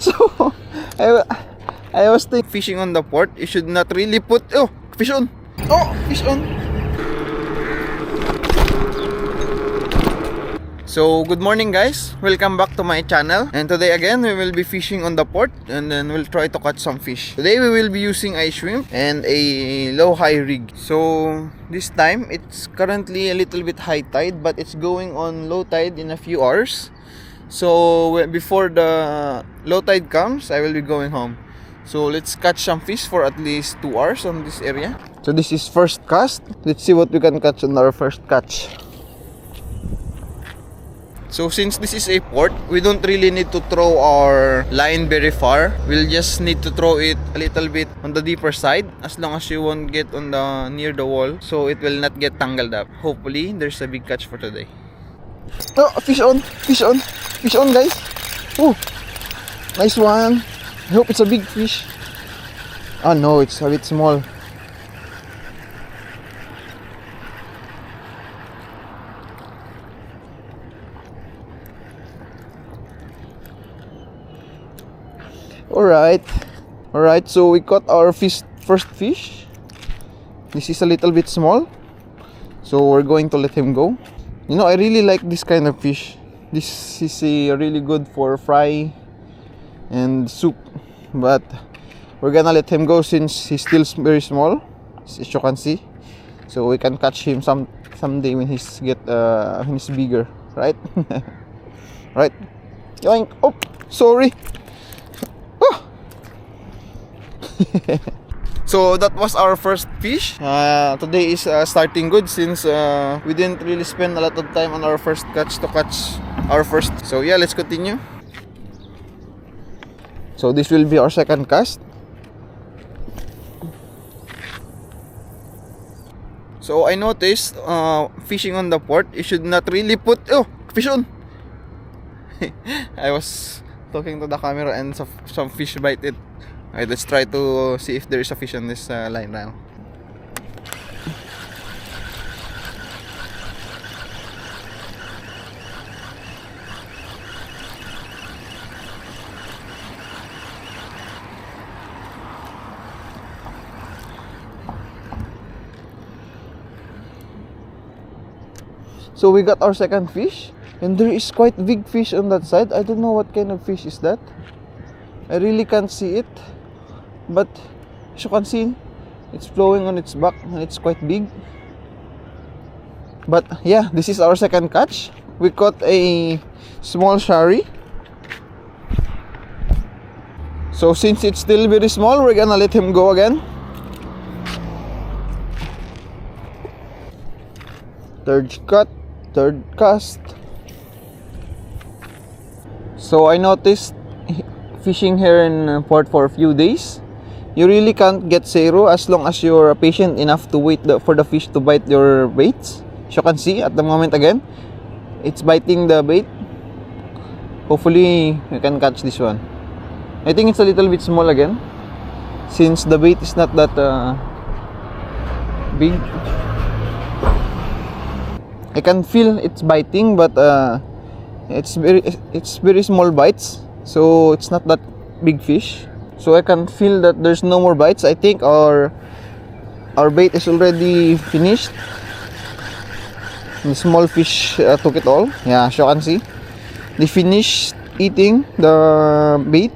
So I, I was thinking, fishing on the port, you should not really put, oh, fish on. Oh, fish on. So good morning guys, welcome back to my channel, and today again we will be fishing on the port and then we'll try to catch some fish. Today we will be using a shrimp and a low-high rig. So this time it's currently a little bit high tide, but it's going on low tide in a few hours. So before the low tide comes, I will be going home. So let's catch some fish for at least 2 hours on this area. So this is first cast. Let's see what we can catch on our first catch. So since this is a port, we don't really need to throw our line very far. We'll just need to throw it a little bit on the deeper side, as long as you won't get on the near the wall, so it will not get tangled up. Hopefully there's a big catch for today. Oh, fish on, fish on, fish on guys. Oh, nice one. I hope it's a big fish. Oh no, it's a bit small. Alright, so we caught our first fish. This is a little bit small, so we're going to let him go. You know, I really like this kind of fish. This is really good for fry and soup, but we're gonna let him go since he's still very small, as you can see. So we can catch him someday when he's bigger, right? Right? Yoink! Oh, sorry. So that was our first fish. Today is starting good since we didn't really spend a lot of time on our first catch to catch our first. So yeah, let's continue. So this will be our second cast. So I noticed fishing on the port, you should not really put, oh, fish on. I was talking to the camera and some fish bite it. Alright, let's try to see if there is a fish on this line now. So we got our second fish, and there is quite big fish on that side. I don't know what kind of fish is that. I really can't see it, but as you can see, it's flowing on its back and it's quite big. But yeah, this is our second catch. We caught a small shari. So since it's still very small, we're gonna let him go again. Third cast. So I noticed fishing here in port for a few days, you really can't get zero as long as you're patient enough to wait for the fish to bite your baits. As you can see at the moment again, it's biting the bait. Hopefully you can catch this one. I think it's a little bit small again, since the bait is not that big. I can feel it's biting, but it's very small bites. So it's not that big fish. So I can feel that there's no more bites. I think our bait is already finished. The small fish took it all. Yeah, as you can see, they finished eating the bait.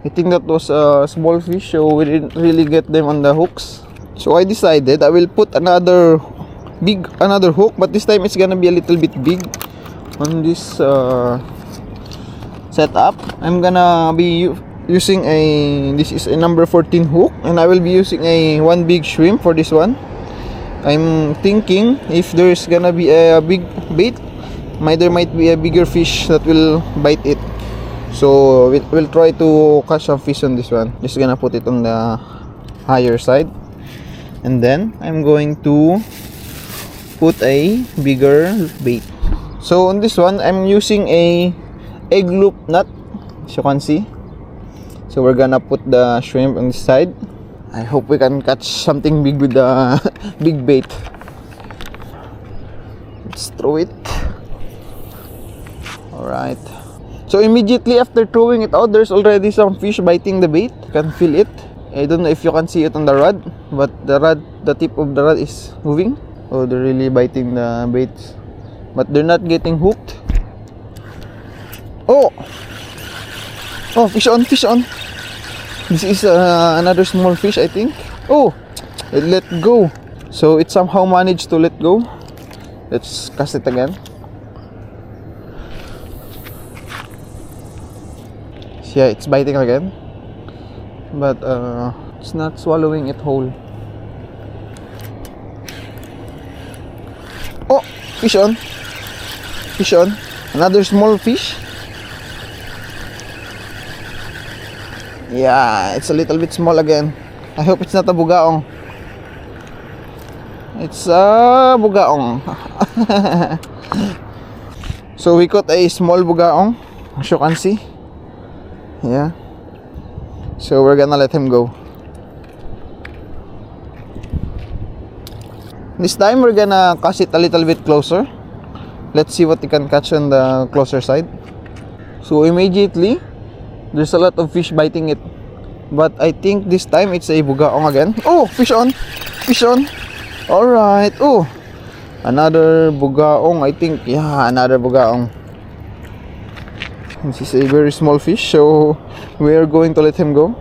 I think that was a small fish, so we didn't really get them on the hooks. So I decided I will put another hook, but this time it's gonna be a little bit big on this setup. I'm gonna be using this is a number 14 hook, and I will be using one big shrimp for this one. I'm thinking if there's gonna be a big bait, there might be a bigger fish that will bite it. So we'll try to catch some fish on this one. Just gonna put it on the higher side, and then I'm going to put a bigger bait. So on this one, I'm using a egg loop nut, as you can see. So we're gonna put the shrimp on this side. I hope we can catch something big with the big bait. Let's throw it. Alright. So immediately after throwing it out, there's already some fish biting the bait. You can feel it. I don't know if you can see it on the rod, but the tip of the rod is moving. Oh, they're really biting the baits, but they're not getting hooked. Oh, oh, fish on, fish on. This is another small fish, I think. Oh, it let go. So it somehow managed to let go. Let's cast it again. Yeah, it's biting again, but it's not swallowing it whole. Oh, fish on, fish on. Another small fish. Yeah, it's a little bit small again. I hope it's not a bugaong. It's a bugaong. So we caught a small bugaong, as you can see. Yeah, so we're gonna let him go. This time we're gonna cast it a little bit closer. Let's see what we can catch on the closer side. So immediately there's a lot of fish biting it, but I think this time it's a bugaong again. Oh, fish on, fish on. All right. Oh, another bugaong, I think. Yeah, another bugaong. This is a very small fish, so we are going to let him go.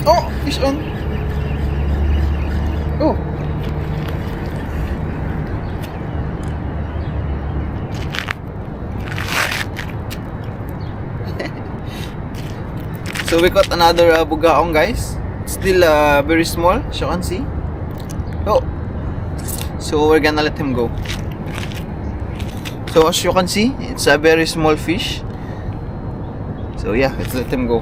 Oh, fish on. Oh. So we got another bugaong, guys. Still very small, as you can see. Oh, so we're gonna let him go. So as you can see, it's a very small fish. So yeah, let's let him go.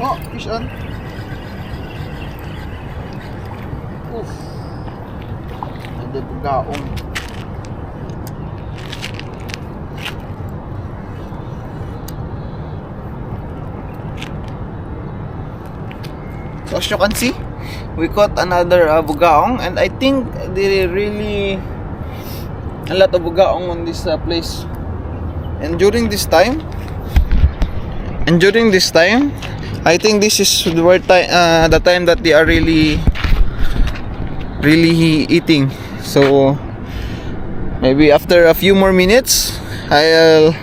Oh, fish on. Oof. Hindi bugaong. So as you can see, we caught another bugaong, and I think there are really a lot of bugaong on this place. And during this time, I think this is the time that they are really eating. So maybe after a few more minutes, I'll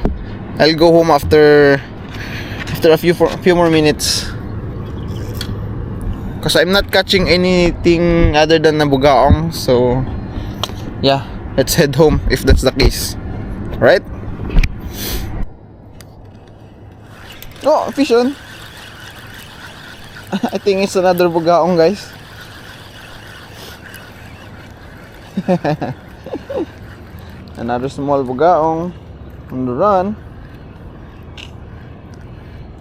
go home after a few more minutes. Because I'm not catching anything other than a bugaong. So yeah, let's head home if that's the case. Right? Oh, fish on. I think it's another bugaong, guys. Another small bugaong on the run.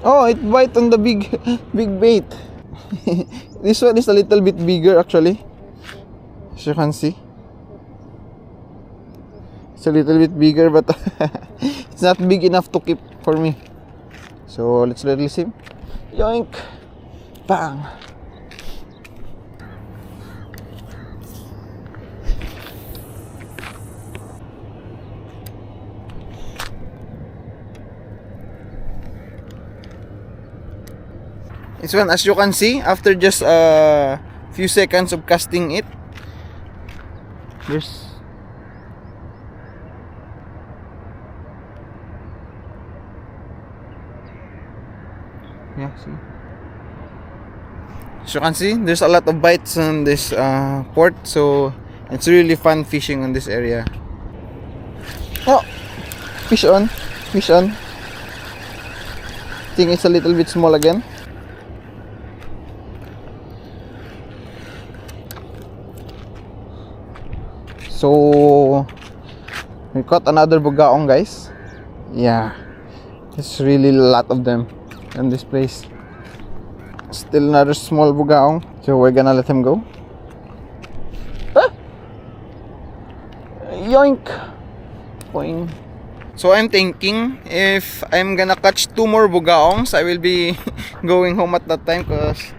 Oh, it bite on the big bait. This one is a little bit bigger, actually, as you can see. It's a little bit bigger, but it's not big enough to keep for me. So let's release him. Yoink! Bang! This one, as you can see, after just a few seconds of casting it, there's see. As you can see, there's a lot of bites on this port, so it's really fun fishing on this area. Oh, fish on, fish on. I think it's a little bit small again. So we caught another bugaong, guys. Yeah, there's really a lot of them in this place. Still another small bugaong, so we're gonna let him go. Ah! Yoink! Poing. So I'm thinking if I'm gonna catch 2 more bugaongs, I will be going home at that time because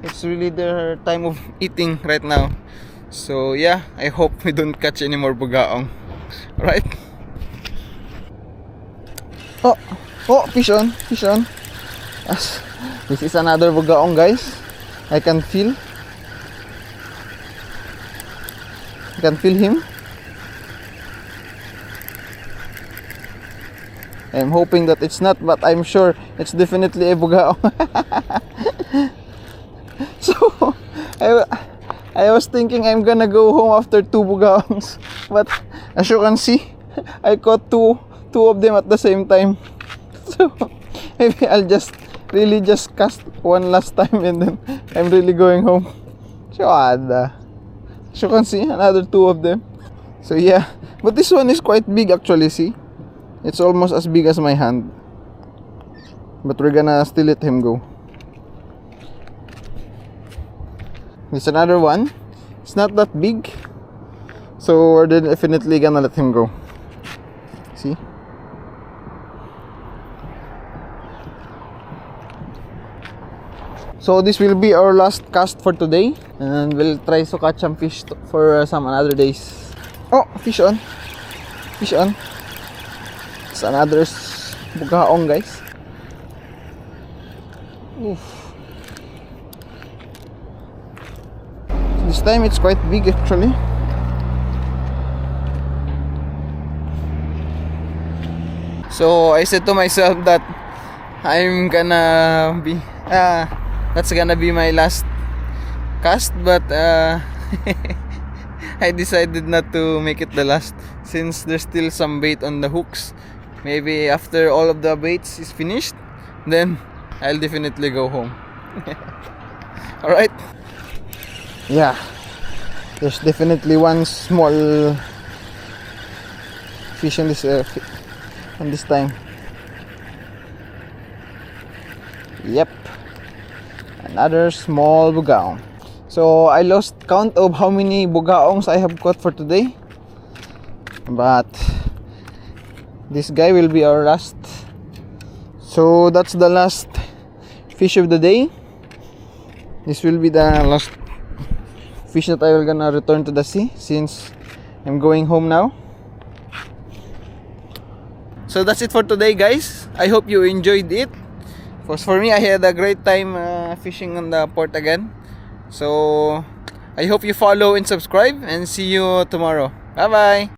it's really their time of eating right now. So yeah, I hope we don't catch any more bugaong. Right? Oh, fish on, fish on. This is another bugaong, guys. I can feel him. I'm hoping that it's not, but I'm sure it's definitely a bugaong. So I was thinking I'm gonna go home after 2 bugaongs, but as you can see, I caught two of them at the same time. So maybe I'll just cast one last time and then I'm really going home. So as you can see, another 2 of them. So yeah, but this one is quite big actually. See, it's almost as big as my hand, but we're gonna still let him go. There's another one. It's not that big, so we're definitely gonna let him go. See? So this will be our last cast for today, and we'll try to catch some fish for some other days. Oh, fish on. Fish on. It's another bugaong, guys. Oof. This time it's quite big actually. So I said to myself that I'm gonna be that's gonna be my last cast, but I decided not to make it the last since there's still some bait on the hooks. Maybe after all of the baits is finished, then I'll definitely go home. Alright. Yeah, there's definitely one small fish on this time. Yep, another small bugaong. So I lost count of how many bugaongs I have caught for today, but this guy will be our last. So that's the last fish of the day. This will be the last fish that I will gonna return to the sea since I'm going home now. So that's it for today, guys. I hope you enjoyed it. Because for me, I had a great time fishing on the port again. So I hope you follow and subscribe, and see you tomorrow. Bye bye.